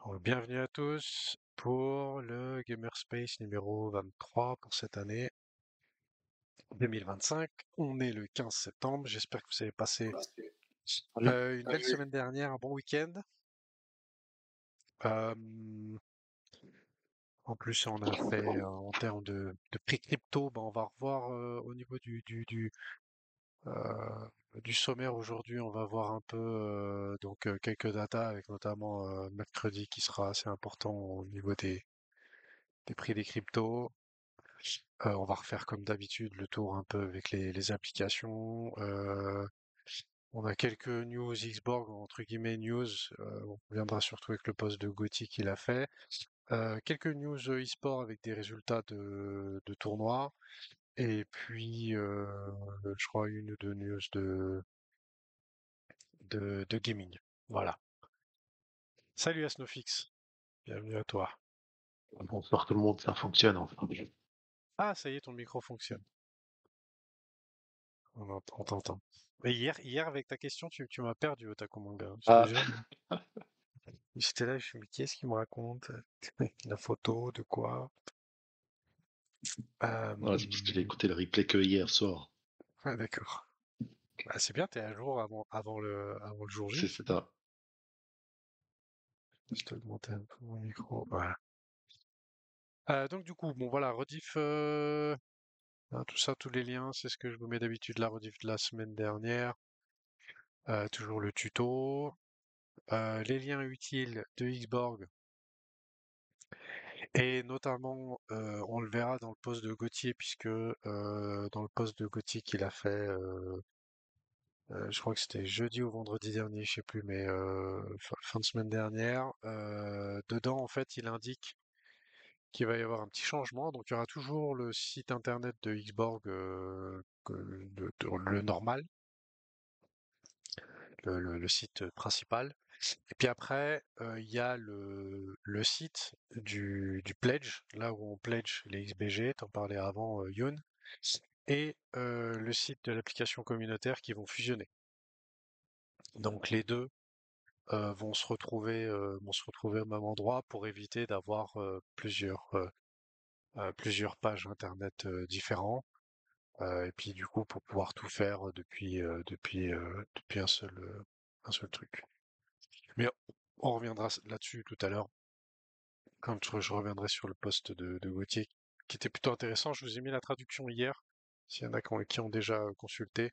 Bienvenue à tous pour le Gamerspace numéro 23 pour cette année 2025. On est le 15 septembre. J'espère que vous avez passé Oui, une belle semaine dernière, un bon week-end. Euh, En plus, on a fait en termes de prix crypto, ben, on va revoir au niveau du sommaire aujourd'hui. On va voir un peu quelques datas avec notamment mercredi qui sera assez important au niveau des prix des cryptos. On va refaire comme d'habitude le tour un peu avec les applications. On a quelques news Xborg, entre guillemets news. On reviendra surtout avec le post de Gotti qu'il a fait. Quelques news e-sport avec des résultats de tournois. Et puis, je crois une ou deux news de gaming. Voilà. Salut Asnofix, bienvenue à toi. bonsoir tout le monde, ça fonctionne enfin. Ah, ça y est, ton micro fonctionne. On t'entend. Mais hier, avec ta question, tu m'as perdu, Otaku Manga. Je te Ah, jure. J'étais là, je me suis dit, mais qu'est-ce qu'il me raconte? La photo, de quoi? voilà, c'est parce que j'ai Euh... écouté le replay que hier soir. Ah, d'accord. Bah, c'est bien, t'es à jour avant le jour J, C'est c'est bien. ça. Je te augmenter un peu mon micro. Voilà. Donc du coup, bon voilà, rediff, hein, tout ça, tous les liens, c'est ce que je vous mets d'habitude, la rediff de la semaine dernière. Toujours le tuto. Les liens utiles de Xborg. Et notamment, on le verra dans le post de Gauthier, puisque dans le post de Gauthier qu'il a fait, je crois que c'était jeudi ou vendredi dernier, je sais plus, mais fin de semaine dernière, dedans, en fait, il indique qu'il va y avoir un petit changement. Donc, il y aura toujours le site internet de Xborg, le normal, le site principal. Et puis après, il y a le site du pledge, là où on pledge les XBG, t'en parlais avant, Youn, et le site de l'application communautaire qui vont fusionner. Donc les deux vont se retrouver au même endroit pour éviter d'avoir plusieurs pages internet différents. Et puis du coup pour pouvoir tout faire depuis un seul truc. Mais on reviendra là-dessus tout à l'heure quand je reviendrai sur le post de Gauthier, qui était plutôt intéressant. Je vous ai mis la traduction hier, s'il y en a qui ont déjà consulté.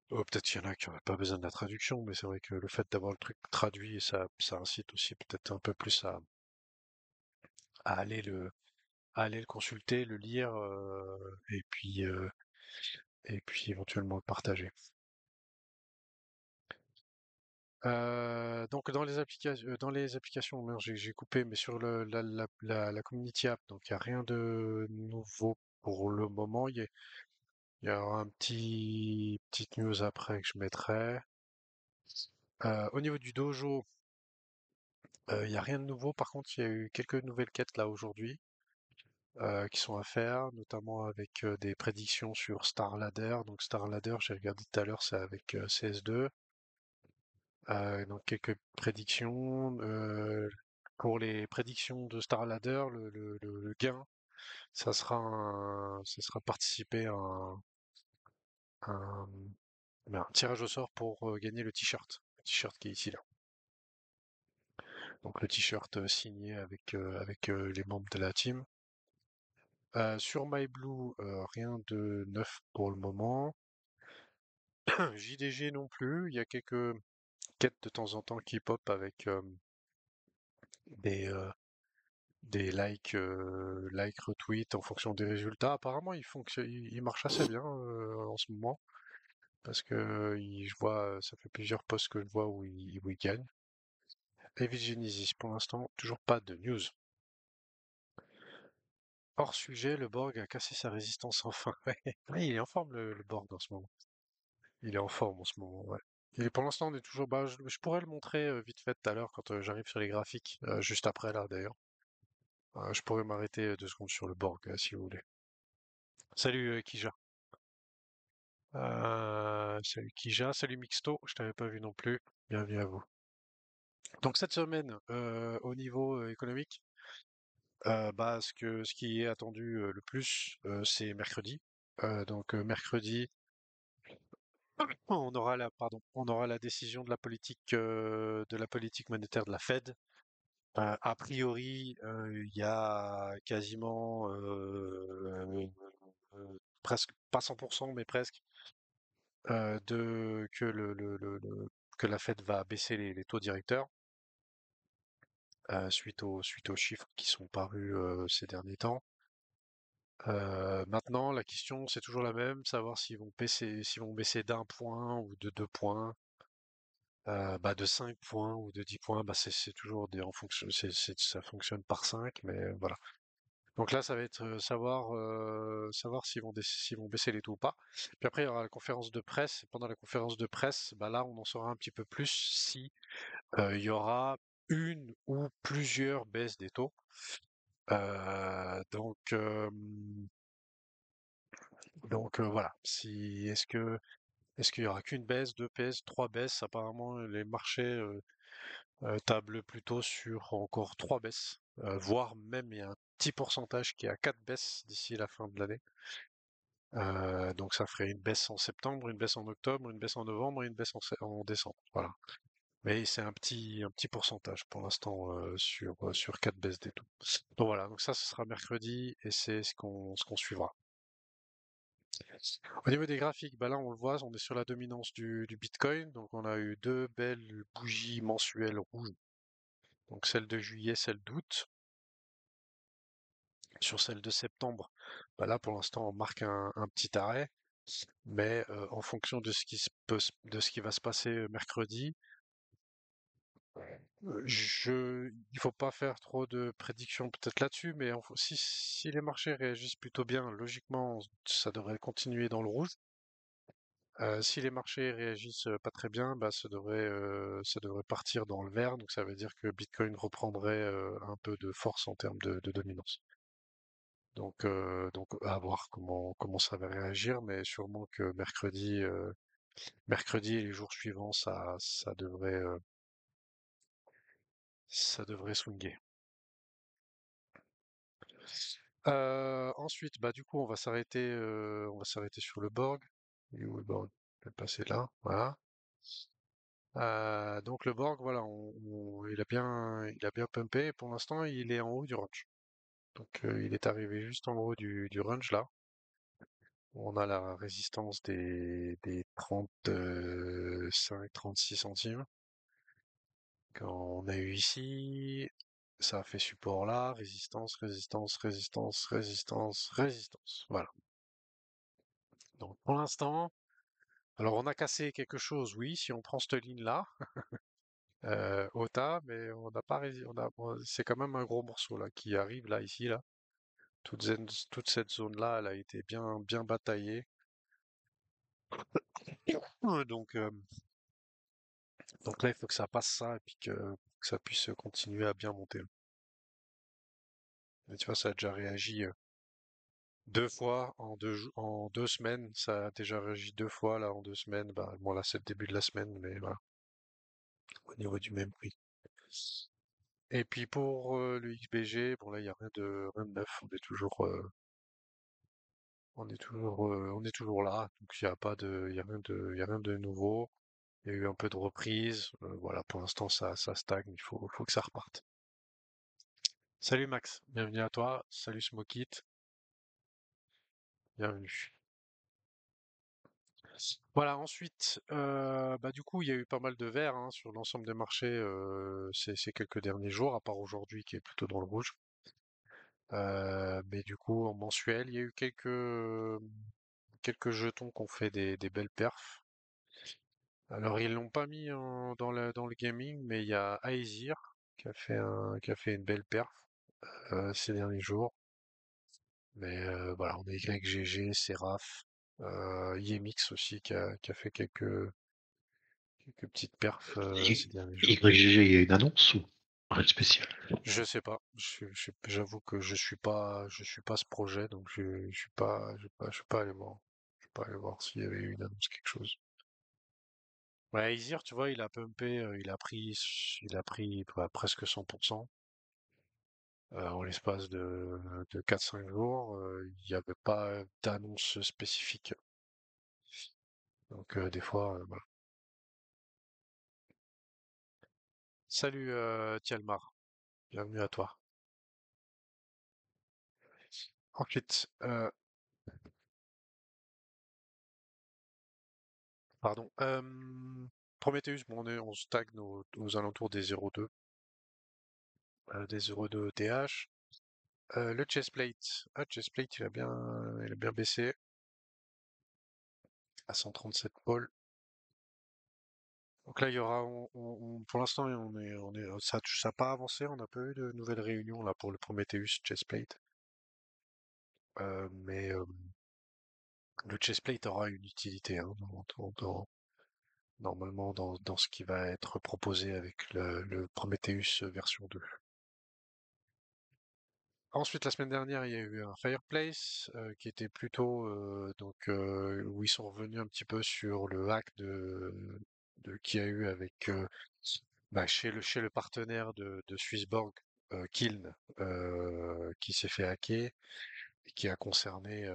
Peut-être qu'il y en a qui n'auraient pas besoin de la traduction, mais c'est vrai que le fait d'avoir le truc traduit, ça incite aussi peut-être un peu plus à aller à aller le consulter, le lire, et puis éventuellement le partager. Donc dans les applications, merde, j'ai coupé, mais sur la Community App, donc il n'y a rien de nouveau pour le moment. Il y aura petite news après que je mettrai. Au niveau du dojo, il n'y a rien de nouveau. Par contre, il y a eu quelques nouvelles quêtes là aujourd'hui qui sont à faire, notamment avec des prédictions sur Star Ladder. Donc Star Ladder, j'ai regardé tout à l'heure, c'est avec CS2. Donc quelques prédictions. Pour les prédictions de Star Ladder, le gain, ça sera participer un, un tirage au sort pour gagner le t-shirt. Le t-shirt qui est ici là. Donc le t-shirt signé avec les membres de la team. Sur MyBlue, rien de neuf pour le moment. JDG non plus. Il y a quelques quêtes de temps en temps qui pop avec des, euh, des likes, retweets en fonction des résultats. Apparemment, il marche assez bien en ce moment parce que je vois, ça fait plusieurs posts que je vois où il gagne. David Genesis, pour l'instant, toujours pas de news. Hors sujet, le Borg a cassé sa résistance enfin. Ouais, il est en forme le Borg en ce moment. Il est en forme en ce moment, ouais. Pour l'instant, on est toujours. Bah, je pourrais le montrer vite fait tout à l'heure quand j'arrive sur les graphiques, juste après là d'ailleurs. Je pourrais m'arrêter 2 secondes sur le Borg si vous voulez. Salut Kija. Salut Kija, salut Mixto, je t'avais pas vu non plus. Bienvenue à vous. Donc cette semaine, au niveau économique, ce qui est attendu le plus, c'est mercredi. Mercredi, on aura la décision de la politique monétaire de la Fed. A priori, il y a quasiment presque pas 100%, mais presque, que la Fed va baisser les taux directeurs suite aux chiffres qui sont parus ces derniers temps. Maintenant, la question, c'est toujours la même, savoir s'ils vont baisser d'un point ou de 2 points, de 5 points ou de 10 points, c'est toujours en fonction, ça fonctionne par 5, mais voilà. Donc là, ça va être savoir s'ils vont baisser les taux ou pas. Puis après, il y aura la conférence de presse. Et pendant la conférence de presse, là, on en saura un petit peu plus si il y aura une ou plusieurs baisses des taux. Euh, donc, euh, voilà. Si est-ce qu'il y aura qu'une baisse, deux baisses, trois baisses? Apparemment, les marchés tablent plutôt sur encore trois baisses, voire même il y a un petit pourcentage qui est à quatre baisses d'ici la fin de l'année. Donc ça ferait une baisse en septembre, une baisse en octobre, une baisse en novembre et une baisse en décembre. Voilà. Mais c'est un petit pourcentage pour l'instant sur quatre baisses des taux. Donc voilà, donc ça ce sera mercredi et c'est ce qu'on suivra. Au niveau des graphiques, là on le voit, on est sur la dominance du Bitcoin. Donc on a eu deux belles bougies mensuelles rouges. Donc celle de juillet, celle d'août. Sur celle de septembre, là pour l'instant on marque un petit arrêt. Mais en fonction de de ce qui va se passer mercredi, il faut pas faire trop de prédictions peut-être là-dessus, mais si les marchés réagissent plutôt bien, logiquement, ça devrait continuer dans le rouge. Si les marchés réagissent pas très bien, ça devrait partir dans le vert, donc ça veut dire que Bitcoin reprendrait un peu de force en termes de dominance. Donc à voir comment ça va réagir, mais sûrement que mercredi et les jours suivants, ça devrait swinguer. Ensuite, du coup, on va s'arrêter sur le Borg. Il est où le Borg? Je vais passer là, voilà. Donc le Borg, voilà, il a bien pumpé. Et pour l'instant, il est en haut du range. Donc il est arrivé juste en haut du range là. On a la résistance des 35-36 centimes. Quand on a eu ici, ça a fait support là, résistance, résistance, résistance, résistance, résistance. Voilà. Donc pour l'instant, alors on a cassé quelque chose, oui, si on prend cette ligne-là, OTA, mais on n'a pas c'est quand même un gros morceau là qui arrive là, ici, là. Toute cette zone-là, elle a été bien bataillée. Ouais, donc là, il faut que ça passe ça et puis que ça puisse continuer à bien monter. Et tu vois, ça a déjà réagi deux fois en 2 semaines. Ça a déjà réagi deux fois là en 2 semaines. Bon, là, c'est le début de la semaine, mais voilà, au niveau du même prix. Et puis pour le XBG, bon là, il n'y a rien de neuf. On est toujours là. Donc il n'y a pas de, il y a rien de nouveau. Il y a eu un peu de reprise. Voilà, pour l'instant, ça stagne. Faut que ça reparte. Salut Max, bienvenue à toi. Salut Smokit, bienvenue. Voilà, ensuite, du coup, il y a eu pas mal de verts hein, sur l'ensemble des marchés ces quelques derniers jours, à part aujourd'hui qui est plutôt dans le rouge. Mais du coup, en mensuel, il y a eu quelques jetons qui ont fait des belles perfs. Alors, ils l'ont pas mis dans le gaming, mais il y a Aesir qui a fait une belle perf ces derniers jours. Mais voilà, on a YGG, Seraph, IMX aussi qui a fait quelques petites perfs ces derniers jours. YGG, il y a une annonce ou rien de spécial? Je sais pas. J'avoue que je suis pas ce projet, donc je suis pas allé voir. Je suis pas allé voir s'il y avait eu une annonce quelque chose. Ouais, Izir, tu vois, il a pumpé, il a pris ouais, presque 100%. En l'espace de 4-5 jours. Il n'y avait pas d'annonce spécifique. Donc des fois, voilà. Salut Tialmar, bienvenue à toi. Ensuite, pardon. Prometheus, bon, on stagne aux alentours des 0,2, des 0,2 TH. Le chestplate, chestplate, il a bien baissé à 137 pôles. Donc là, il y aura, pour l'instant, ça n'a pas avancé. On n'a pas eu de nouvelles réunions là pour le Prometheus chestplate. Mais le chestplate aura une utilité hein, normalement dans ce qui va être proposé avec le Prometheus version 2. Ensuite, la semaine dernière, il y a eu un Fireplace qui était plutôt où ils sont revenus un petit peu sur le hack de qu'il y a eu avec chez le partenaire de Swissborg, Kiln, qui s'est fait hacker et qui a concerné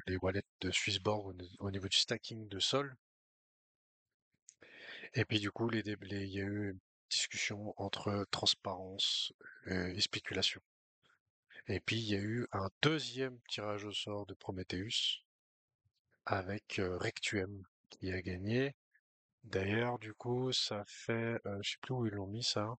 les wallets de Swissborg au niveau du stacking de Sol. Et puis du coup, il y a eu une discussion entre transparence et spéculation. Et puis il y a eu un deuxième tirage au sort de Prometheus avec Rectuem qui a gagné. D'ailleurs, du coup, ça fait, je sais plus où ils l'ont mis ça.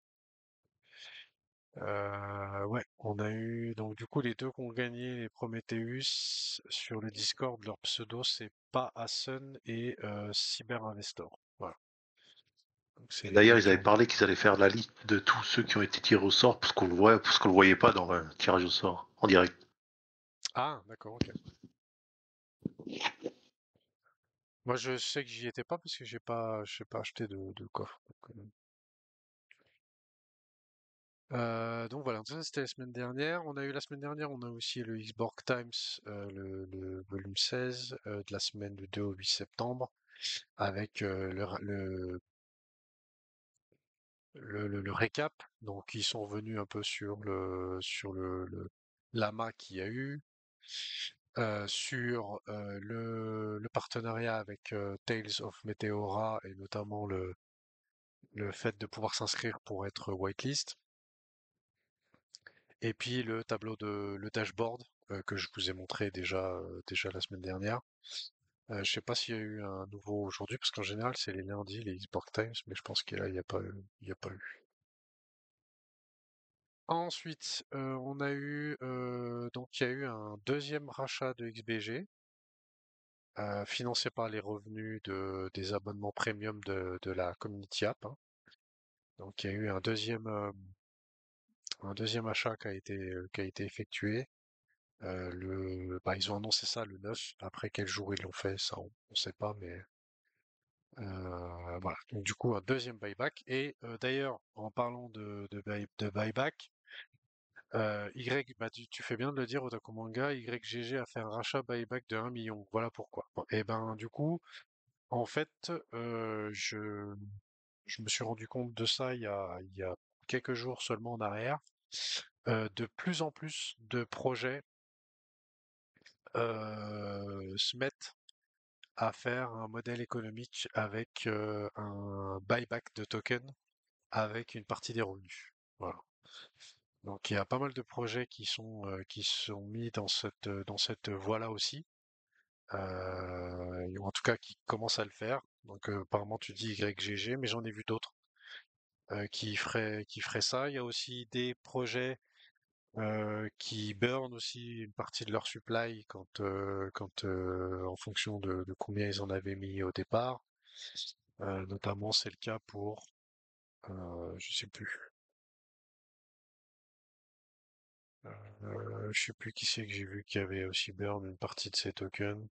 Ouais, on a eu donc du coup les deux qui ont gagné les Prometheus sur le Discord. Leur pseudo c'est pas Asun et Cyber Investor. Voilà. Donc c'est Et les d'ailleurs, deux ils qui avaient ont. parlé qu'ils allaient faire la liste de tous ceux qui ont été tirés au sort, parce qu'on le voyait pas dans le tirage au sort, en direct. Ah, d'accord, ok. Moi, je sais que j'y étais pas parce que j'ai pas acheté de coffre. Donc voilà, ça c'était la semaine dernière. On a eu la semaine dernière, on a aussi le Xborg Times, le volume 16 de la semaine du 2 au 8 septembre, avec le récap. Donc ils sont revenus un peu sur le lama qu'il y a eu, sur le partenariat avec Tales of Meteora et notamment le fait de pouvoir s'inscrire pour être whitelist. Et puis le dashboard que je vous ai montré déjà la semaine dernière. Je sais pas s'il y a eu un nouveau aujourd'hui, parce qu'en général c'est les lundis, les Xbox Times, mais je pense qu'il y a, il y a pas eu. Ensuite, on a eu donc il y a eu un deuxième rachat de XBG, financé par les revenus des abonnements premium de la Community App, hein. Donc il y a eu un deuxième achat qui a été effectué. Ils ont annoncé ça le 9. Après, quel jour ils l'ont fait, ça, on sait pas, mais voilà. Donc, du coup, un deuxième buyback. Et d'ailleurs, en parlant de buyback, bah, tu fais bien de le dire, Otaku YGG a fait un rachat buyback de 1 million. Voilà pourquoi. Bon, et ben, du coup, en fait, je me suis rendu compte de ça il y a quelques jours seulement en arrière. De plus en plus de projets se mettent à faire un modèle économique avec un buyback de tokens avec une partie des revenus. Voilà. Donc il y a pas mal de projets qui sont mis dans cette voie-là aussi, ou en tout cas qui commencent à le faire. Donc apparemment tu dis YGG, mais j'en ai vu d'autres qui feraient ça. Il y a aussi des projets qui burn aussi une partie de leur supply en fonction de combien ils en avaient mis au départ. Notamment, c'est le cas pour, je sais plus, je sais plus qui c'est que j'ai vu qui avait aussi burn une partie de ses tokens.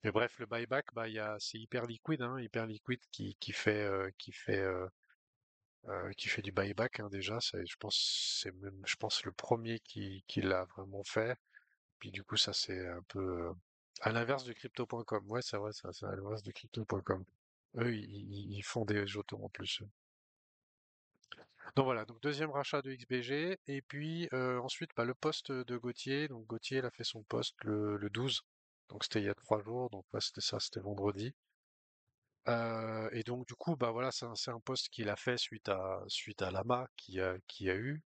Mais bref, le buyback, bah, c'est hyper liquide, hein, hyper liquide qui fait du buyback, hein, déjà. C'est même, je pense, le premier qui l'a vraiment fait. Puis du coup, ça c'est un peu à l'inverse de crypto.com. Ouais, c'est vrai, ça, c'est à l'inverse de crypto.com. Eux, ils font des autos en plus. Donc voilà, donc deuxième rachat de XBG, et puis ensuite bah, le poste de Gauthier. Donc Gauthier, il a fait son poste le 12, donc c'était il y a 3 jours, donc ouais, c'était ça, c'était vendredi. Et donc du coup, bah voilà, c'est un poste qu'il a fait suite à l'AMA qui a eu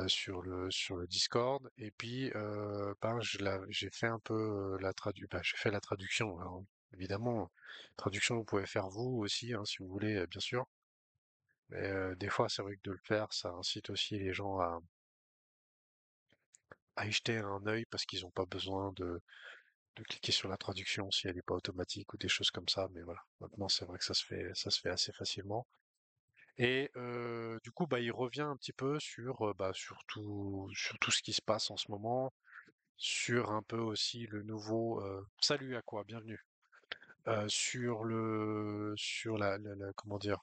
sur le Discord. Et puis ben j'ai fait un peu j'ai fait la traduction. Alors, évidemment, traduction vous pouvez faire vous aussi, hein, si vous voulez, bien sûr. Mais des fois, c'est vrai que de le faire, ça incite aussi les gens à y jeter un œil parce qu'ils n'ont pas besoin de cliquer sur la traduction si elle n'est pas automatique ou des choses comme ça. Mais voilà, maintenant c'est vrai que ça se fait assez facilement. Et du coup, bah, il revient un petit peu sur tout ce qui se passe en ce moment, sur un peu aussi le nouveau. Salut à quoi, bienvenue. Sur comment dire,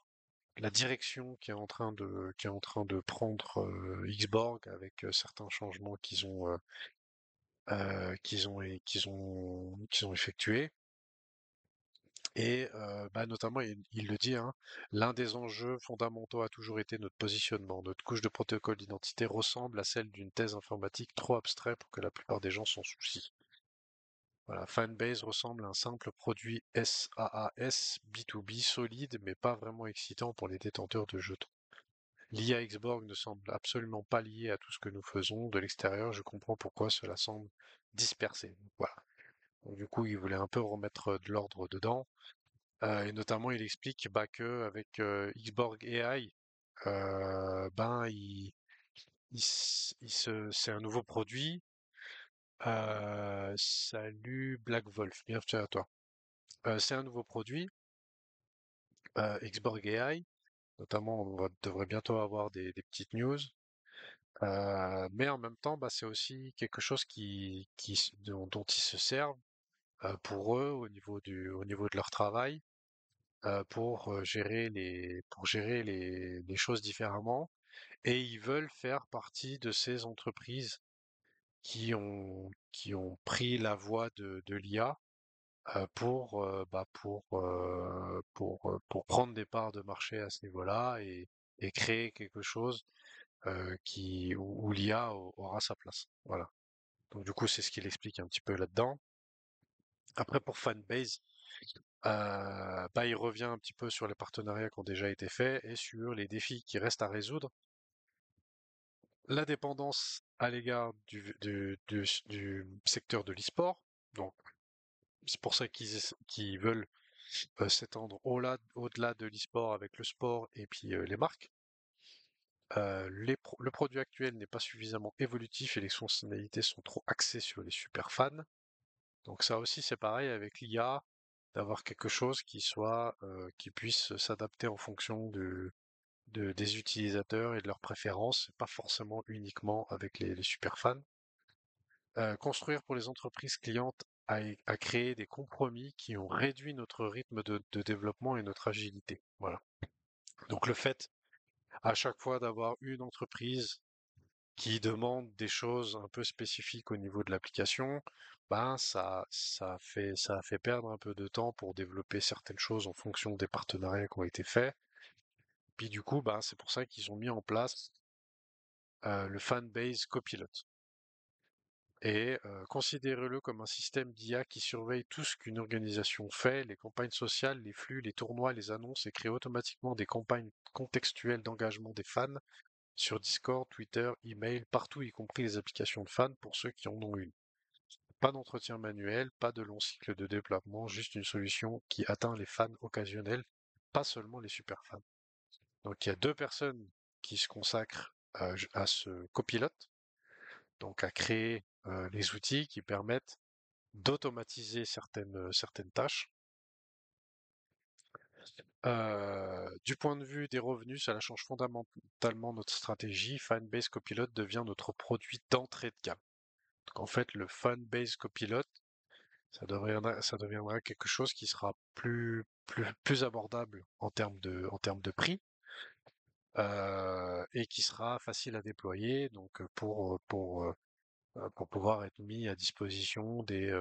la direction qui est en train de prendre Xborg avec certains changements qu'ils ont effectués. Et bah, notamment, il le dit, hein, l'un des enjeux fondamentaux a toujours été notre positionnement. Notre couche de protocole d'identité ressemble à celle d'une thèse informatique trop abstraite pour que la plupart des gens s'en soucient. Voilà, Fanbase ressemble à un simple produit SaaS B2B solide, mais pas vraiment excitant pour les détenteurs de jetons. L'IA Xborg ne semble absolument pas liée à tout ce que nous faisons. De l'extérieur, je comprends pourquoi cela semble dispersé. Donc, voilà. Donc, du coup, il voulait un peu remettre de l'ordre dedans. Et notamment, il explique bah, que avec Xborg AI, ben c'est un nouveau produit. Salut Black Wolf, bienvenue à toi. C'est un nouveau produit, Xborg AI. Notamment, devrait bientôt avoir des petites news. Mais en même temps, bah, c'est aussi quelque chose dont ils se servent pour eux au niveau de leur travail, pour gérer les choses différemment. Et ils veulent faire partie de ces entreprises qui ont pris la voie de l'IA pour prendre des parts de marché à ce niveau-là et créer quelque chose où l'IA aura sa place. Voilà. Donc du coup, c'est ce qu'il explique un petit peu là-dedans. Après, pour Fanbase, bah, il revient un petit peu sur les partenariats qui ont déjà été faits et sur les défis qui restent à résoudre. La dépendance à l'égard du secteur de l'e-sport. Donc, c'est pour ça qu'ils veulent s'étendre au-delà de l'e-sport avec le sport et puis les marques. Le produit actuel n'est pas suffisamment évolutif et les fonctionnalités sont trop axées sur les super fans. Donc ça aussi c'est pareil avec l'IA, d'avoir quelque chose qui puisse s'adapter en fonction des utilisateurs et de leurs préférences, pas forcément uniquement avec les super fans. Construire pour les entreprises clientes a créé des compromis qui ont réduit notre rythme de développement et notre agilité. Voilà. Donc le fait à chaque fois d'avoir une entreprise qui demande des choses un peu spécifiques au niveau de l'application, ben ça a fait perdre un peu de temps pour développer certaines choses en fonction des partenariats qui ont été faits. Puis du coup, ben, c'est pour ça qu'ils ont mis en place le Fanbase Copilot. Et considérez-le comme un système d'IA qui surveille tout ce qu'une organisation fait, les campagnes sociales, les flux, les tournois, les annonces, et crée automatiquement des campagnes contextuelles d'engagement des fans sur Discord, Twitter, email, partout, y compris les applications de fans pour ceux qui en ont une. Pas d'entretien manuel, pas de long cycle de développement, juste une solution qui atteint les fans occasionnels, pas seulement les super fans. Donc il y a deux personnes qui se consacrent à ce copilote, donc à créer les outils qui permettent d'automatiser certaines tâches. Du point de vue des revenus, cela change fondamentalement notre stratégie. Fanbase Copilot devient notre produit d'entrée de gamme. Donc en fait, le Fanbase Copilot, ça deviendra quelque chose qui sera plus abordable en termes de prix et qui sera facile à déployer. Donc pour pour pouvoir être mis à disposition des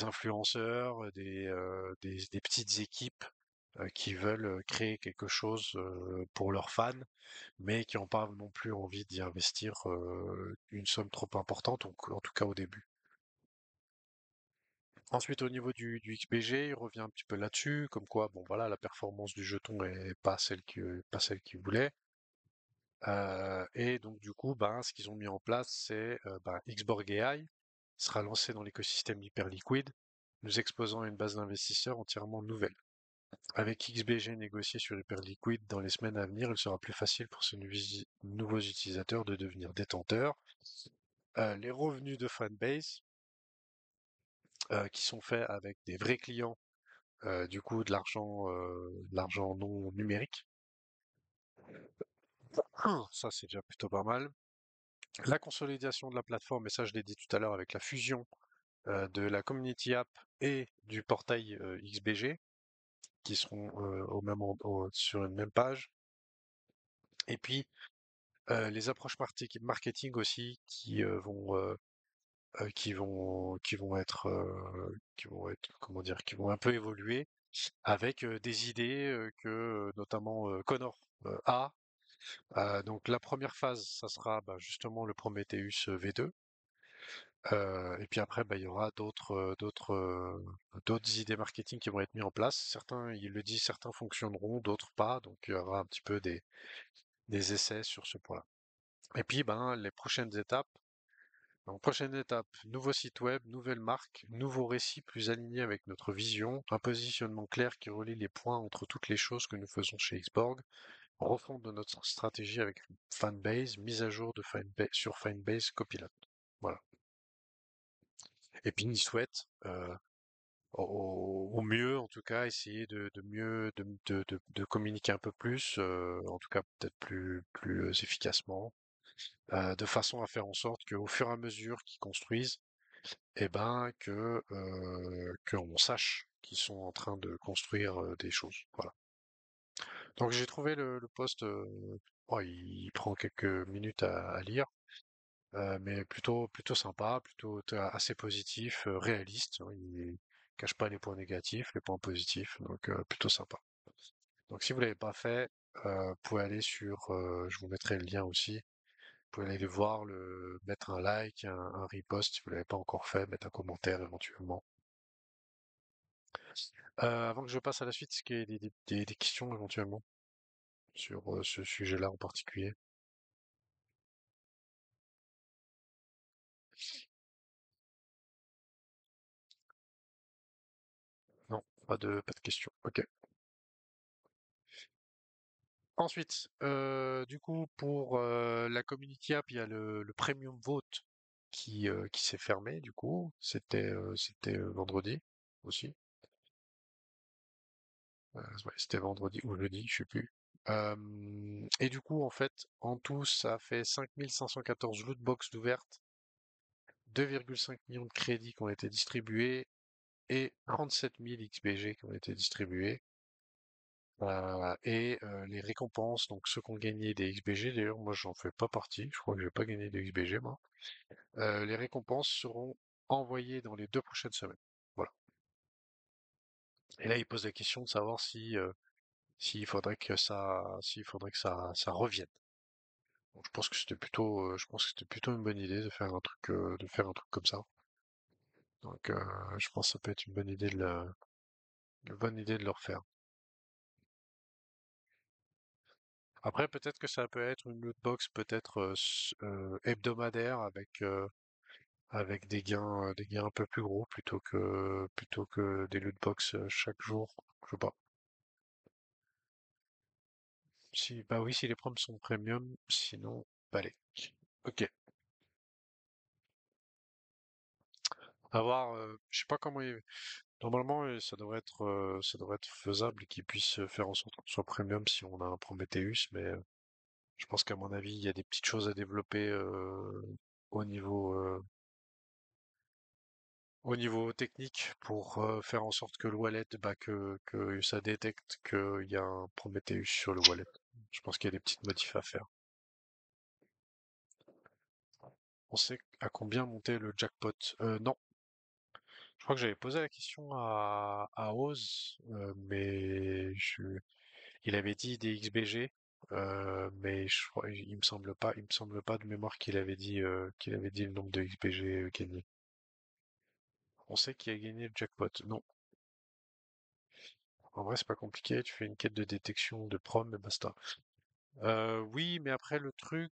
influenceurs, des petites équipes qui veulent créer quelque chose pour leurs fans, mais qui n'ont pas non plus envie d'y investir une somme trop importante, en tout cas au début. Ensuite, au niveau du XBG, il revient un petit peu là-dessus, comme quoi, bon voilà, la performance du jeton est pas celle qu'il voulait. Et donc du coup, ben, ce qu'ils ont mis en place, c'est ben, Xborg AI sera lancé dans l'écosystème Hyperliquid, nous exposant à une base d'investisseurs entièrement nouvelle. Avec XBG négocié sur Hyperliquid dans les semaines à venir, il sera plus facile pour ces nouveaux utilisateurs de devenir détenteurs. Les revenus de Fanbase, qui sont faits avec des vrais clients, du coup de l'argent non numérique. Ça, c'est déjà plutôt pas mal. La consolidation de la plateforme, et ça je l'ai dit tout à l'heure avec la fusion de la Community App et du portail XBG, qui seront sur une même page. Et puis les approches marketing aussi qui vont être comment dire qui vont un peu évoluer avec des idées que notamment Connor a. Donc la première phase, ça sera bah, justement le Prometheus V2. Et puis après, bah, il y aura d'autres idées marketing qui vont être mis en place. Certains, il le dit, certains fonctionneront, d'autres pas. Donc il y aura un petit peu des essais sur ce point-là. Et puis, ben, les prochaines étapes. Donc, prochaine étape, nouveau site web, nouvelle marque, nouveau récit plus aligné avec notre vision, un positionnement clair qui relie les points entre toutes les choses que nous faisons chez Xborg, refonte de notre stratégie avec une fanbase, mise à jour de sur Fanbase Copilot. Voilà. Et puis, il souhaite, au mieux, en tout cas, essayer de mieux de communiquer un peu plus, en tout cas peut-être plus efficacement, de façon à faire en sorte qu'au fur et à mesure qu'ils construisent, eh ben qu'on sache qu'ils sont en train de construire des choses. Voilà. Donc j'ai trouvé le post, oh, il prend quelques minutes à lire, mais plutôt sympa, assez positif, réaliste, hein. Il cache pas les points négatifs, les points positifs, donc plutôt sympa. Donc si vous l'avez pas fait, vous pouvez aller sur, je vous mettrai le lien aussi. Vous pouvez aller le voir, mettre un like, un repost si vous l'avez pas encore fait, mettre un commentaire éventuellement. Avant que je passe à la suite, est-ce qu'il y a des questions éventuellement sur ce sujet-là en particulier? Non, pas de questions. Ok. Ensuite, du coup, pour la Community App, il y a le Premium Vote qui s'est fermé, du coup. C'était vendredi aussi. Ouais, c'était vendredi ou jeudi, je sais plus. Et du coup, en fait, en tout, ça fait 5514 lootbox ouvertes, 2,5 millions de crédits qui ont été distribués et 37 000 XBG qui ont été distribués. Et les récompenses, donc ceux qui ont gagné des XBG, d'ailleurs moi j'en fais pas partie, je crois que j'ai pas gagné de XBG moi. Les récompenses seront envoyées dans les 2 prochaines semaines. Voilà. Et là il pose la question de savoir si s'il faudrait que ça revienne. Donc, je pense que c'était plutôt une bonne idée de faire un truc comme ça. Donc je pense que ça peut être une bonne idée de le refaire. Après, peut-être que ça peut être une loot box peut-être hebdomadaire avec des gains un peu plus gros plutôt que des loot box chaque jour. Je sais pas. Si bah oui, si les proms sont premium, sinon bah allez. Ok. À voir. Je sais pas comment. Normalement, ça devrait être faisable qu'ils puissent faire en sorte qu'on soit premium si on a un Prometheus, mais je pense qu'à mon avis, il y a des petites choses à développer au niveau euh, au niveau technique pour faire en sorte que le wallet, bah, que ça détecte qu'il y a un Prometheus sur le wallet. Je pense qu'il y a des petites modifs à faire. On sait à combien monter le jackpot. Non, je crois que j'avais posé la question à Oz, il avait dit des XBG, mais il me semble pas de mémoire qu'il avait dit le nombre de XBG gagnés. On sait qui a gagné le jackpot. Non, en vrai c'est pas compliqué. Tu fais une quête de détection de prom et basta. Oui, mais après le truc,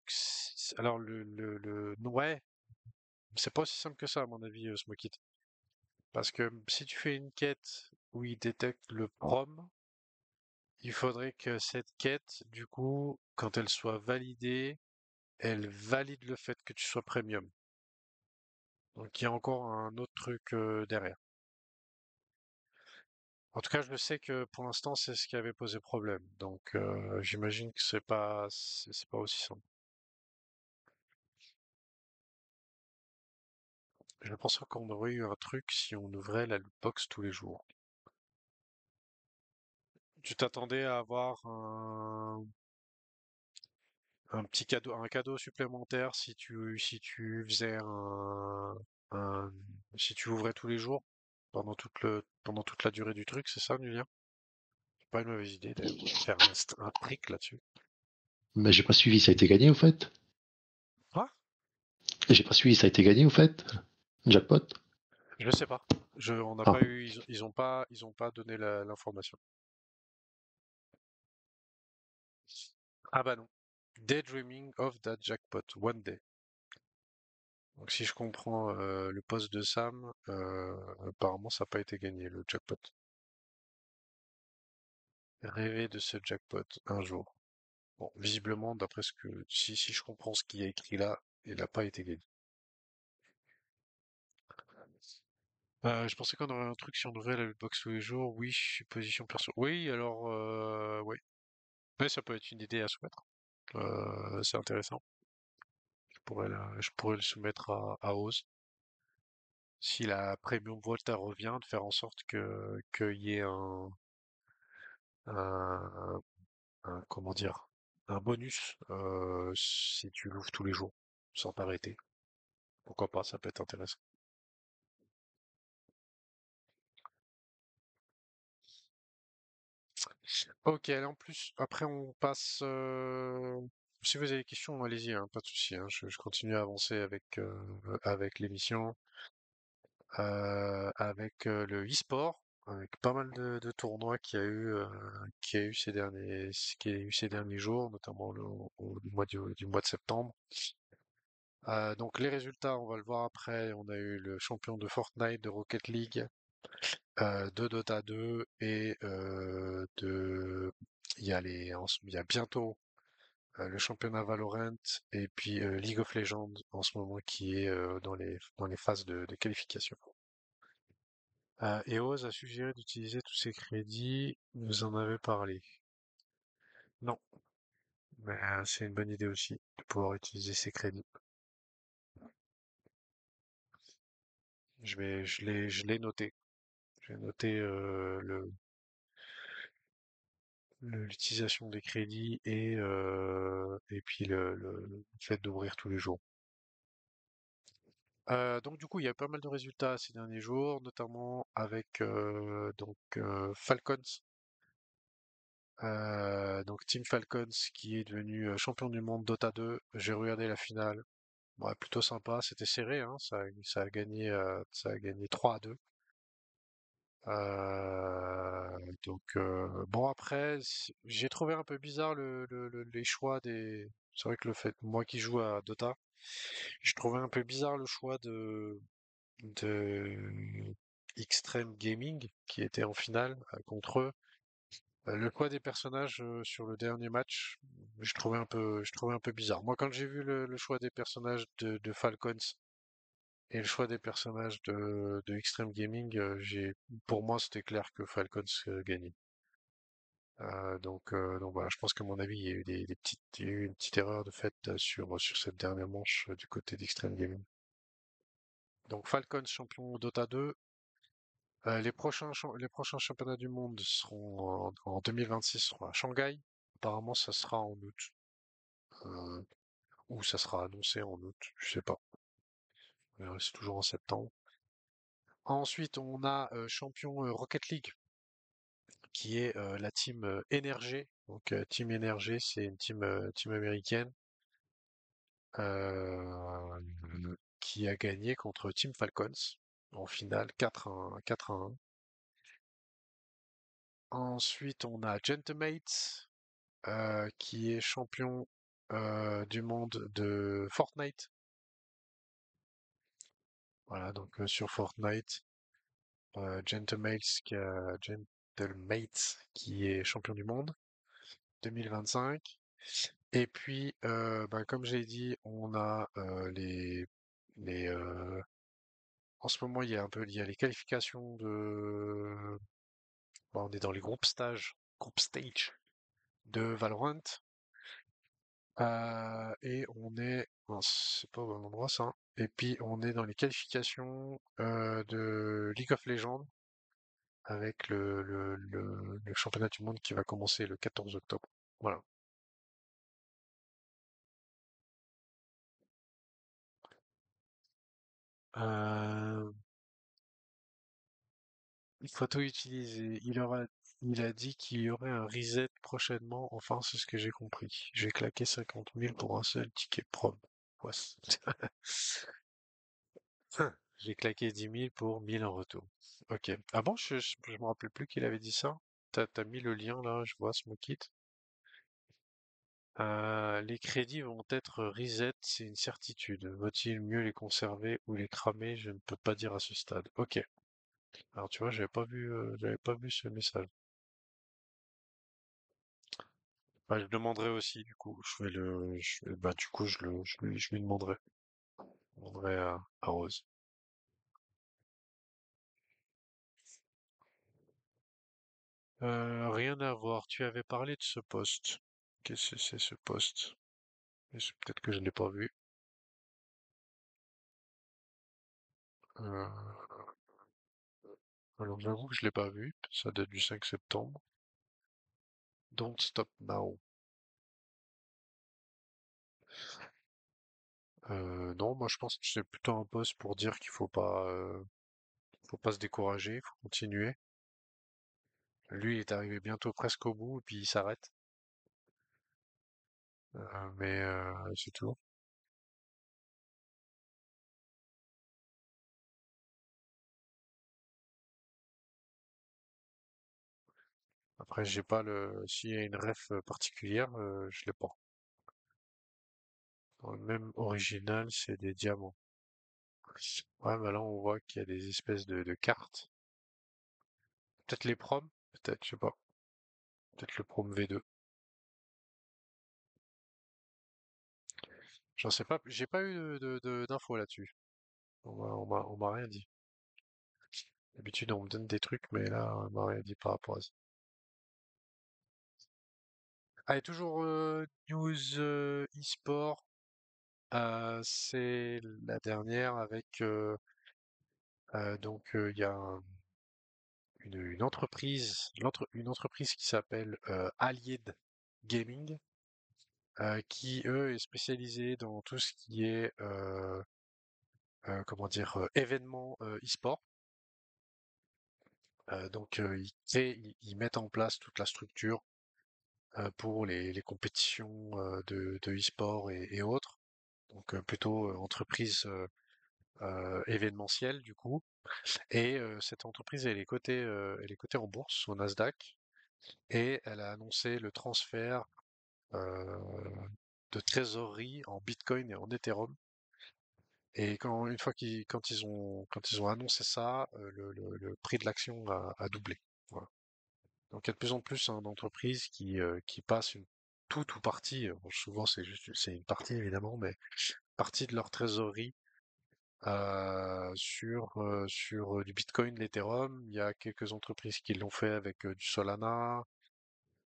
alors ouais, c'est pas aussi simple que ça à mon avis, Smokey. Parce que si tu fais une quête où il détecte le prom, il faudrait que cette quête, du coup, quand elle soit validée, elle valide le fait que tu sois premium. Donc il y a encore un autre truc derrière. En tout cas, je le sais que pour l'instant, c'est ce qui avait posé problème. Donc j'imagine que c'est pas aussi simple. Je pense qu'on aurait eu un truc si on ouvrait la loot box tous les jours. Tu t'attendais à avoir un petit cadeau, un cadeau supplémentaire si tu faisais un, si tu ouvrais tous les jours pendant toute la durée du truc, c'est ça, Julien? C'est pas une mauvaise idée d'ailleurs. Faire un trick là-dessus. Mais j'ai pas suivi, ça a été gagné au fait? Quoi? J'ai pas suivi, ça a été gagné au fait? Jackpot? Je sais pas. On n'a Ah, pas eu, ils ont pas donné l'information. Ah bah non. Daydreaming of that jackpot one day. Donc si je comprends le poste de Sam, apparemment ça n'a pas été gagné le jackpot. Rêver de ce jackpot un jour. Bon, visiblement, d'après ce que si je comprends ce qui est écrit là, il n'a pas été gagné. Je pensais qu'on aurait un truc si on ouvrait la lootbox tous les jours. Oui, position perso. Oui, alors oui. Ouais, ça peut être une idée à soumettre. C'est intéressant. Je pourrais le soumettre à Oz. Si la Premium Volta revient, de faire en sorte que qu'il y ait un, comment dire, un bonus si tu l'ouvres tous les jours, sans t'arrêter. Pourquoi pas, ça peut être intéressant. Ok, allez, en plus, après on passe. Si vous avez des questions, allez-y, hein, pas de souci. Hein, je continue à avancer avec l'émission, avec le e-sport, avec pas mal de tournois qu'il y a eu qu'il y a eu ces derniers jours, notamment du du mois de septembre. Donc les résultats, on va le voir après. On a eu le champion de Fortnite, de Rocket League, de Dota 2 et il y a bientôt le championnat Valorant et puis League of Legends en ce moment qui est dans les phases de qualification. EOS a suggéré d'utiliser tous ces crédits, vous en avez parlé. Non, mais c'est une bonne idée aussi de pouvoir utiliser ces crédits. Je l'ai noté. J'ai noté l'utilisation des crédits et puis le fait d'ouvrir tous les jours. Donc du coup, il y a pas mal de résultats ces derniers jours, notamment avec Falcons, donc Team Falcons qui est devenu champion du monde Dota 2. J'ai regardé la finale, ouais, plutôt sympa, c'était serré, hein, ça a gagné 3-2. Bon après, j'ai trouvé un peu bizarre les choix des. C'est vrai que le fait, moi qui joue à Dota, je trouvais un peu bizarre le choix de Extreme Gaming qui était en finale contre eux. Le choix des personnages sur le dernier match, je trouvais un peu bizarre. Moi, quand j'ai vu le choix des personnages de Falcons et le choix des personnages de Extreme Gaming, pour moi, c'était clair que Falcons gagnait. Donc voilà, je pense qu'à mon avis, il y a eu il y a eu une petite erreur de fait sur cette dernière manche du côté d'Extreme Gaming. Donc Falcons champion Dota 2. Les prochains championnats du monde seront en 2026 seront à Shanghai. Apparemment, ça sera en août. Euh, ou ça sera annoncé en août, je sais pas. C'est toujours en septembre. Ensuite, on a champion Rocket League, qui est la team NRG. Donc, Team NRG, c'est une team américaine euh, qui a gagné contre Team Falcons en finale 4-1, 4-1. Ensuite, on a Gentamates, qui est champion du monde de Fortnite. Voilà, donc sur Fortnite, Gentlemates qui est champion du monde 2025. Et puis, bah, comme j'ai dit, on a les en ce moment, il y a les qualifications de, bah, on est dans les group stage de Valorant. Et on est, mince, c'est pas au bon endroit ça. Et puis on est dans les qualifications de League of Legends avec le championnat du monde qui va commencer le 14 octobre. Voilà. Euh, Photo utilisée. Il a dit qu'il y aurait un reset prochainement. Enfin, c'est ce que j'ai compris. J'ai claqué 50 000 pour un seul ticket prom. Ouais. J'ai claqué 10 000 pour 1000 en retour. Ok. Ah bon, je me rappelle plus qu'il avait dit ça. T'as mis le lien là, je vois, Smokit. Les crédits vont être reset, c'est une certitude. Vaut-il mieux les conserver ou les cramer? Je ne peux pas dire à ce stade. Ok. Alors tu vois, j'avais pas vu ce message. Bah, je demanderai aussi, du coup. Bah, du coup, je lui demanderai. Je demanderai à Rose. Rien à voir. Tu avais parlé de ce poste. Qu'est-ce que c'est ce poste? Peut-être que je l'ai pas vu. Euh, alors j'avoue que je l'ai pas vu. Ça date du 5 septembre. Don't stop now. Non, moi je pense que c'est plutôt un poste pour dire qu'il faut pas se décourager, il faut continuer. Lui, il est arrivé bientôt presque au bout et puis il s'arrête. Mais c'est tout. Après, j'ai pas s'il y a une ref particulière, je l'ai pas. Dans le même original, c'est des diamants. Ouais, bah là, on voit qu'il y a des espèces de cartes. Peut-être les proms? Peut-être, je sais pas. Peut-être le prom V2. J'en sais pas, j'ai pas eu d'infos là-dessus. On m'a rien dit. D'habitude, on me donne des trucs, mais là, on m'a rien dit par rapport à ça. Ah, et toujours news e-sport. C'est la dernière avec donc il y a une entreprise, une entreprise qui s'appelle Allied Gaming, qui eux est spécialisée dans tout ce qui est comment dire événements e-sport. Donc ils mettent en place toute la structure pour les compétitions de e-sport et autres. Donc plutôt entreprise événementielle du coup. Et cette entreprise elle est cotée en bourse au Nasdaq et elle a annoncé le transfert euh, de trésorerie en Bitcoin et en Ethereum. Et une fois quand ils ont annoncé ça, le prix de l'action a doublé. Voilà. Donc il y a de plus en plus hein, d'entreprises qui passent une toute ou partie, bon, souvent c'est une partie évidemment, mais partie de leur trésorerie sur du Bitcoin, de l'Ethereum. Il y a quelques entreprises qui l'ont fait avec du Solana,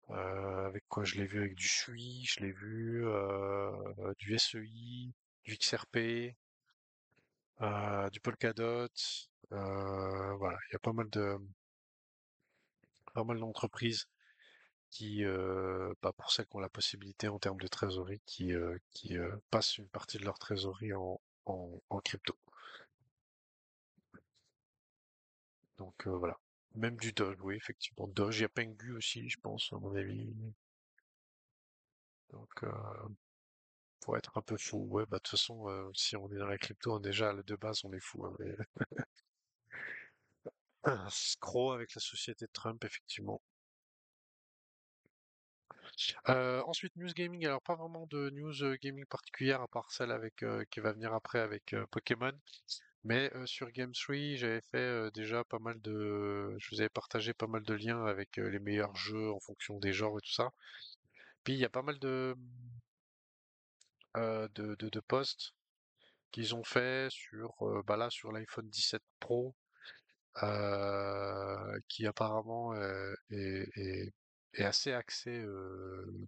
avec quoi je l'ai vu avec du Sui, je l'ai vu du SEI, du XRP, du Polkadot. Voilà, il y a pas mal d'entreprises qui, bah, pour celles qui ont la possibilité en termes de trésorerie, qui passent une partie de leur trésorerie en crypto. Donc voilà. Même du Doge, oui, effectivement. Doge, il y a Pengu aussi, je pense, à mon avis. Donc pour être un peu fou, ouais, bah de toute façon, si on est dans la crypto, déjà de base on est fou, hein, mais Scro avec la société de Trump, effectivement. Ensuite, news gaming, alors pas vraiment de news gaming particulière à part celle avec qui va venir après avec Pokémon. Mais sur Game 3, j'avais fait déjà pas mal de, je vous avais partagé pas mal de liens avec les meilleurs jeux en fonction des genres et tout ça. Puis il y a pas mal de posts qu'ils ont fait sur, bah là, sur l'iPhone 17 Pro, qui apparemment est assez axé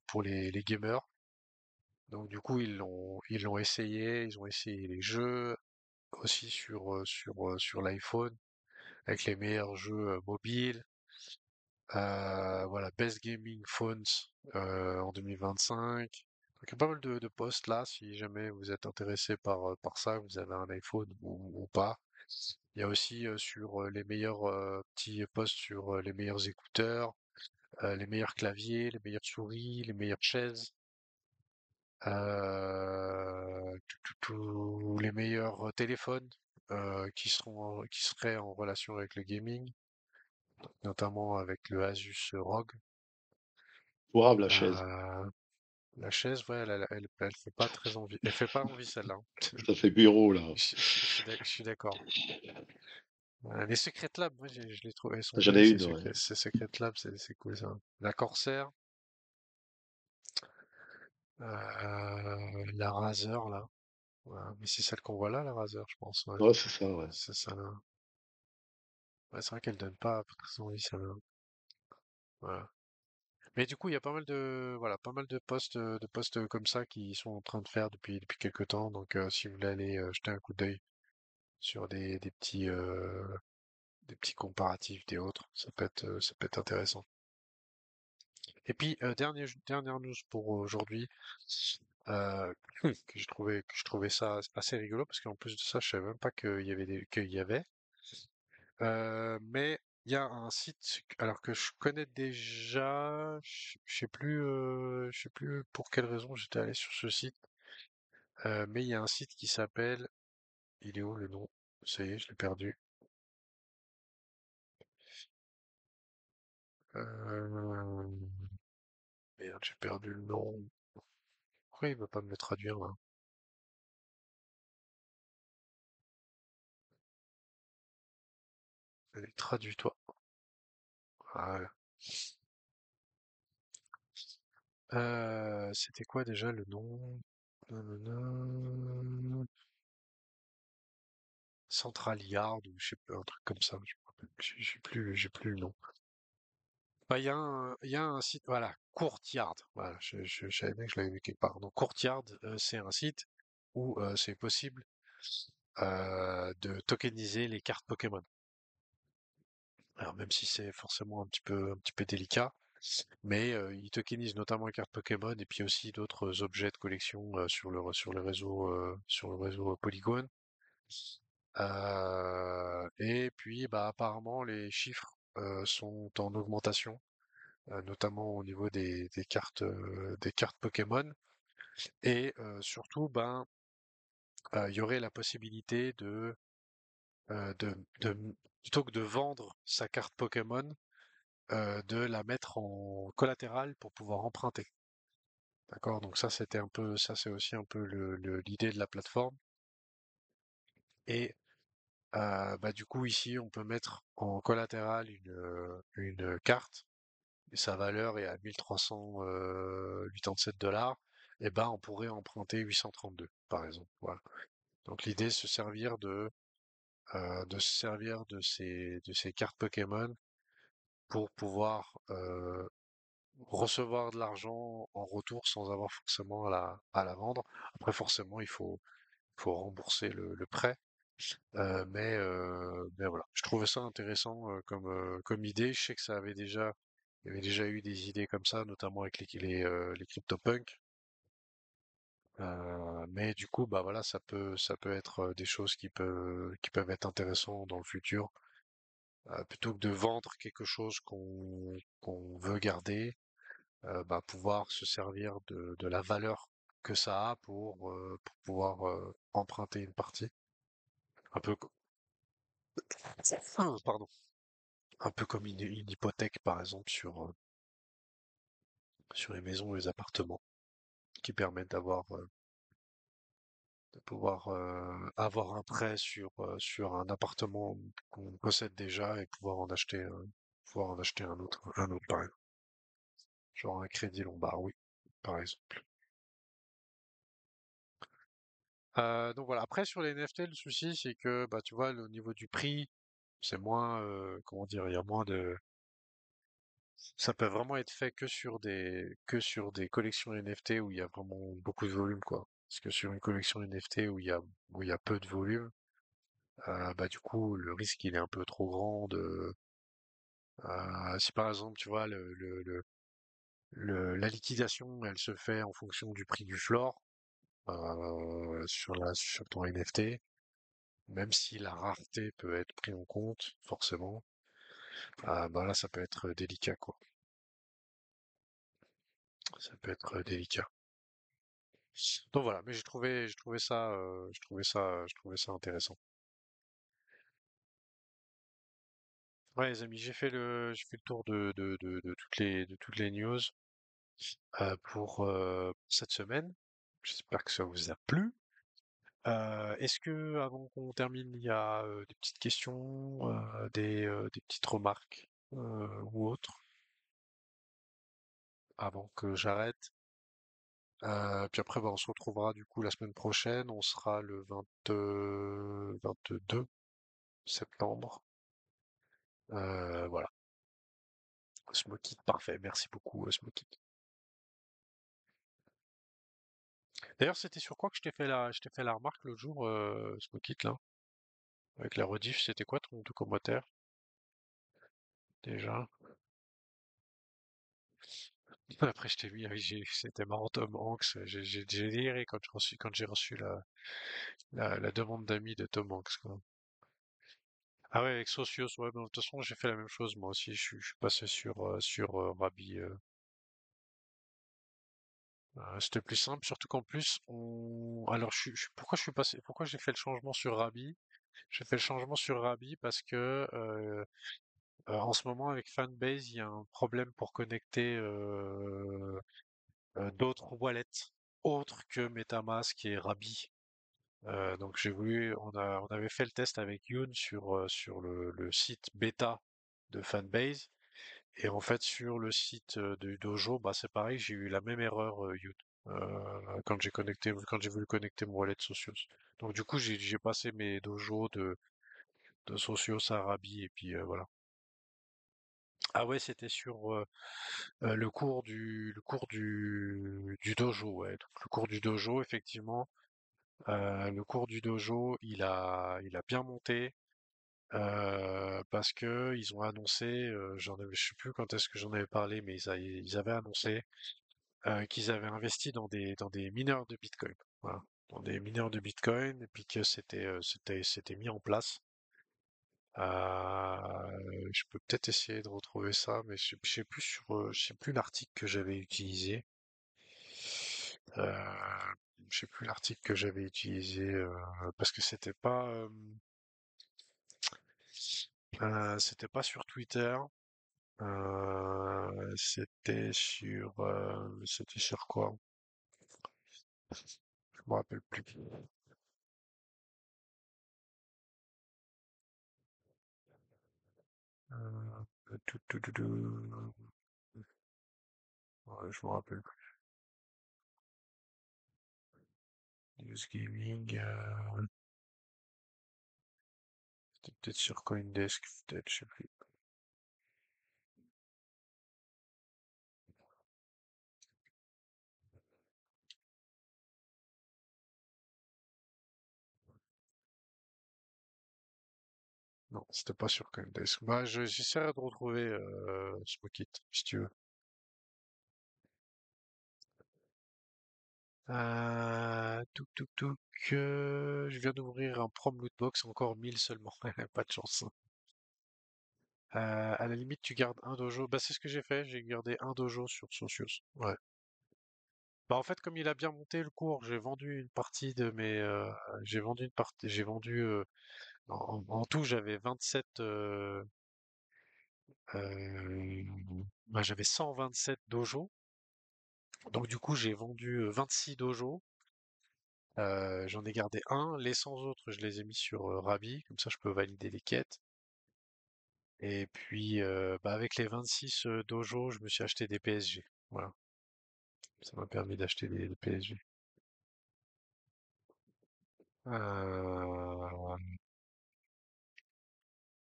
pour les gamers. Donc du coup, ils l'ont essayé, ils ont essayé les jeux aussi sur l'iPhone avec les meilleurs jeux mobiles. Voilà, Best Gaming Phones en 2025. Donc il y a pas mal de posts là, si jamais vous êtes intéressé par ça, vous avez un iPhone ou pas. Il y a aussi sur les meilleurs petits posts sur les meilleurs écouteurs, les meilleurs claviers, les meilleures souris, les meilleures chaises. Les meilleurs téléphones qui seraient en relation avec le gaming, notamment avec le Asus ROG. Pourable la chaise. Euh, la chaise, ouais, elle fait pas très envie. Elle fait pas envie celle-là, hein. Ça fait bureau là. Je suis d'accord. Les Secret Lab, moi je les trouve, elles sont J'en belles ai ces une, ouais. Secret Lab, c'est cool ça. La Corsair, la Razer là. Voilà. Mais c'est celle qu'on voit là, la Razer, je pense. Ouais. Ouais, c'est ça, ouais. C'est ça là. Ouais, c'est vrai qu'elle donne pas très envie celle-là. Voilà. Mais du coup, il y a pas mal de voilà, pas mal de posts comme ça qui sont en train de faire depuis quelques temps. Donc si vous voulez aller jeter un coup d'œil sur des petits comparatifs des autres, ça peut être intéressant. Et puis dernière news pour aujourd'hui, euh, que je trouvais ça assez rigolo parce qu'en plus de ça, je savais même pas qu'il y avait. Mais il y a un site alors que je connais déjà, je sais plus pour quelle raison j'étais allé sur ce site, mais il y a un site qui s'appelle, il est où le nom? Ça y est, je l'ai perdu. Euh, Merde, j'ai perdu le nom. Pourquoi il veut pas me le traduire là? Allez, traduis-toi. Voilà. C'était quoi déjà le nom? Nanana. Central Yard ou je sais pas, un truc comme ça. Je me rappelle plus, j'ai plus le nom. Bah, il y a un site, voilà, Courtyard. Voilà, je savais bien que je l'avais vu quelque part. Donc Courtyard, c'est un site où c'est possible de tokeniser les cartes Pokémon. Alors même si c'est forcément un petit peu délicat, mais ils tokenisent notamment les cartes Pokémon et puis aussi d'autres objets de collection sur le réseau Polygon. Et puis bah apparemment les chiffres sont en augmentation, notamment au niveau des cartes Pokémon. Et surtout, ben, il y aurait la possibilité euh, de, de, plutôt que de vendre sa carte Pokémon, de la mettre en collatéral pour pouvoir emprunter. D'accord? Donc ça c'est aussi un peu l'idée de la plateforme. Et bah, du coup, ici, on peut mettre en collatéral une carte et sa valeur est à 1387 $, et ben on pourrait emprunter 832 par exemple. Voilà. Donc l'idée, c'est de se servir de ces cartes Pokémon pour pouvoir recevoir de l'argent en retour sans avoir forcément à la vendre. Après, forcément, faut rembourser le prêt. Mais voilà, je trouvais ça intéressant comme idée. Je sais que il y avait déjà eu des idées comme ça, notamment avec les CryptoPunks. Mais du coup, bah voilà, ça peut être des choses qui peuvent être intéressantes dans le futur. plutôt que de vendre quelque chose qu'on veut garder, bah, pouvoir se servir de la valeur que ça a pour pouvoir emprunter une partie. Un peu, pardon, un peu comme une hypothèque par exemple sur les maisons ou les appartements, qui permettent de pouvoir avoir un prêt sur un appartement qu'on possède déjà et pouvoir en acheter un autre par exemple. Genre un crédit Lombard, oui, par exemple. Donc voilà. Après sur les NFT, le souci c'est que bah tu vois, au niveau du prix, c'est moins, comment dire, il y a moins de, ça peut vraiment être fait que sur des collections NFT où il y a vraiment beaucoup de volume quoi. Parce que sur une collection NFT où il y a peu de volume, bah du coup le risque il est un peu trop grand de, si par exemple tu vois la liquidation elle se fait en fonction du prix du floor sur ton NFT. Même si la rareté peut être prise en compte, forcément, bah là, ça peut être délicat, quoi. Ça peut être délicat. Donc voilà, mais j'ai trouvé ça intéressant. Ouais, les amis, j'ai fait le tour de toutes les news pour cette semaine. J'espère que ça vous a plu. Est-ce que, avant qu'on termine, il y a des petites questions, des petites remarques ou autres avant que j'arrête? Puis après, bah, on se retrouvera du coup la semaine prochaine. On sera le 22 septembre. Voilà. Smokey, parfait. Merci beaucoup, Smokey. D'ailleurs, c'était sur quoi que je t'ai fait la remarque l'autre jour, Smokey, là? Avec la rediff, c'était quoi ton commentaire, déjà? Après, je t'ai mis, ah oui, c'était marrant, Tom Hanks. J'ai déliré quand j'ai reçu la demande d'amis de Tom Hanks, quoi. Ah ouais, avec Socios, ouais, mais de toute façon, j'ai fait la même chose, moi aussi. Je suis passé sur Rabi. C'était plus simple, surtout qu'en plus, alors, pourquoi j'ai fait le changement sur Rabi? J'ai fait le changement sur Rabi parce que en ce moment, avec Fanbase, il y a un problème pour connecter d'autres wallets autres que MetaMask et Rabi. Donc on avait fait le test avec Yoon sur le site bêta de Fanbase. Et en fait, sur le site du dojo, bah, c'est pareil, j'ai eu la même erreur, Youn, quand j'ai voulu connecter mon wallet Socios. Donc du coup, j'ai passé mes dojos de Socios à Rabi et puis voilà. Ah ouais, c'était sur le cours du dojo, ouais. Donc, le cours du dojo, effectivement, le cours du dojo, il a bien monté. Parce que ils ont annoncé, je sais plus quand est-ce que j'en avais parlé, mais ils avaient annoncé qu'ils avaient investi dans des mineurs de Bitcoin. Voilà, dans des mineurs de Bitcoin, et puis que c'était mis en place. Je peux peut-être essayer de retrouver ça, mais je sais plus l'article que j'avais utilisé. Je sais plus l'article que j'avais utilisé parce que c'était pas sur Twitter. C'était sur quoi? Je me rappelle plus. Tout. Ouais, je me rappelle plus. News Gaming, c'était peut-être sur CoinDesk, peut-être, je sais plus. Non, c'était pas sur CoinDesk. Bah, j'essaierai de retrouver Smokit, si tu veux. Touk. Je viens d'ouvrir un prom lootbox, encore 1000 seulement. Pas de chance. À la limite, tu gardes un dojo. Bah, c'est ce que j'ai fait. J'ai gardé un dojo sur Socios. Ouais. Bah, en fait, comme il a bien monté le cours, j'ai vendu une partie de mes. J'ai vendu une partie. J'ai vendu. En tout, j'avais 27. Euh, Bah, j'avais 127 dojos. Donc, du coup, j'ai vendu 26 dojos. J'en ai gardé un. Les 100 autres, je les ai mis sur Rabi. Comme ça, je peux valider les quêtes. Et puis, bah, avec les 26 dojos, je me suis acheté des PSG. Voilà. Ça m'a permis d'acheter des PSG. Euh,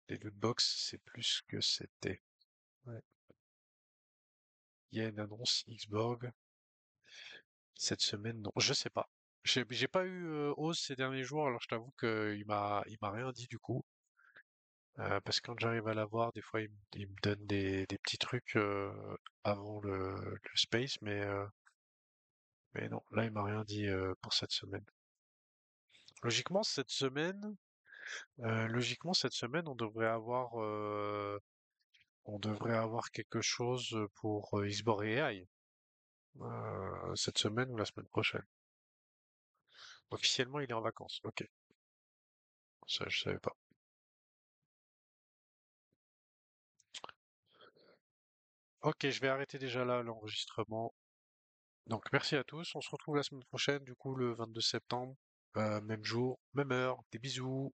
les loot box, c'est plus que c'était. Ouais. Il y a une annonce Xborg cette semaine, non, je sais pas. J'ai pas eu Oz ces derniers jours, alors je t'avoue qu'il m'a rien dit du coup. Parce que quand j'arrive à l'avoir, des fois il me donne des petits trucs avant le space, mais non, là il m'a rien dit pour cette semaine. Logiquement logiquement cette semaine on devrait avoir quelque chose pour Xborg AI cette semaine ou la semaine prochaine. Officiellement, il est en vacances. Ok, ça je savais pas. Ok, je vais arrêter déjà là l'enregistrement. Donc merci à tous. On se retrouve la semaine prochaine, du coup le 22 septembre, même jour, même heure. Des bisous.